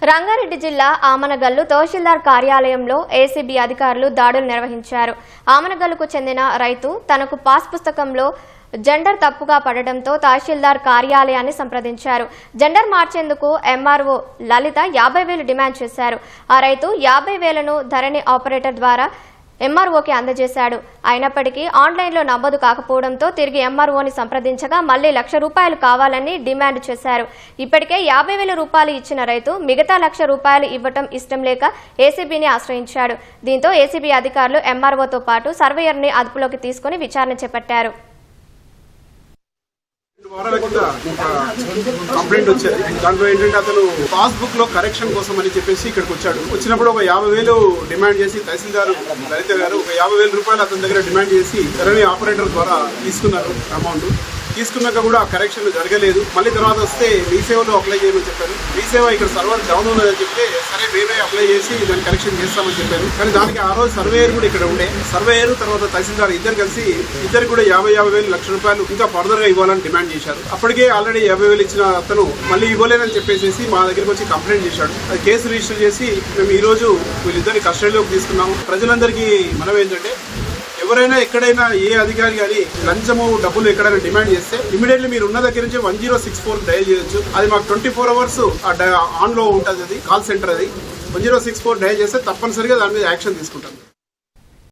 రంగారెడ్డి జిల్లా ఆమనగల్లు తహసీల్దార్ కార్యాలయంలో ఏసీబీ అధికారులు దాడులు నిర్వహించారు. ఆమనగల్లుకు చెందిన రైతు తనకు పాస్ పుస్తకంలో జెండర్ తప్పుగా పడడంతో తహసీల్దార్ కార్యాలయాన్ని సంప్రదించారు. జెండర్ మార్చేందుకు ఎంఆర్ఓ లలిత 50,000 డిమాండ్ చేశారు. ఆ రైతు 50,000ను ధరణి ఆపరేటర్ ద్వారా ఎంఆర్ఓకి అందజేశాడు. అయినప్పటికీ ఆన్లైన్లో నమోదు కాకపోవడంతో తిరిగి ఎంఆర్ఓని సంప్రదించగా మళ్లీ ₹1,00,000 కావాలని డిమాండ్ చేశారు. ఇప్పటికే 50,000 రూపాయలు ఇచ్చిన రైతు మిగతా ₹1,00,000 ఇవ్వటం ఇష్టం లేక ఏసీబీని ఆశ్రయించాడు. దీంతో ఏసీబీ అధికారులు ఎంఆర్ఓతో పాటు సర్వేయర్ని అదుపులోకి తీసుకుని విచారణ చేపట్టారు. కంప్లైంట్ వచ్చేది. దాంట్లో ఏంటంటే అతను పాస్బుక్ లో కరెక్షన్ కోసం అని చెప్పేసి ఇక్కడికి వచ్చాడు. వచ్చినప్పుడు ఒక 50,000 డిమాండ్ చేసి తహసీల్దార్ లలిత గారు ఒక 50,000 రూపాయలు అతని దగ్గర డిమాండ్ చేసి ధరణి ఆపరేటర్ ద్వారా తీసుకున్నారు. అమౌంట్ తీసుకున్నాక కూడా కరెక్షన్ జరగలేదు. మళ్ళీ తర్వాత వస్తే మీ సేవలో అప్లై చేయమని చెప్పారు. మీ సేవ ఇక్కడ సర్వర్ డౌన్ ఉన్నదని చెప్తే సరే మేమే అప్లై చేసి దాన్ని కరెక్షన్ చేస్తామని చెప్పారు. కానీ దానికి ఆ రోజు సర్వేయర్ కూడా ఇక్కడ ఉండే. సర్వేయర్ తర్వాత తహసీల్దార్ ఇద్దరు కలిసి ఇద్దరు కూడా 50,000 ₹1,00,000 ఇంకా ఫర్దర్ గా ఇవ్వాలని డిమాండ్ చేశారు. అప్పటికే ఆల్రెడీ 50,000 ఇచ్చిన అతను మళ్ళీ ఇవ్వలేదని చెప్పేసి మా దగ్గరికి వచ్చి కంప్లైంట్ చేశాడు. అది కేసు రిజిస్టర్ చేసి మేము ఈ రోజు వీళ్ళిద్దరిని కస్టడీలోకి తీసుకున్నాము. ప్రజలందరికీ మనం ఏంటంటే ఎవరైనా ఎక్కడైనా ఏ అధికారి కానీ లంచము డబ్బులు ఎక్కడైనా డిమాండ్ చేస్తే ఇమీడియట్లీ మీరు ఉన్న దగ్గర నుంచి 1064 డయల్ చేయొచ్చు. అది మాకు 24 hours ఆన్ లో ఉంటుంది. అది కాల్ సెంటర్. అది 1064 డయల్ చేస్తే తప్పనిసరిగా దాని మీద యాక్షన్ తీసుకుంటాం.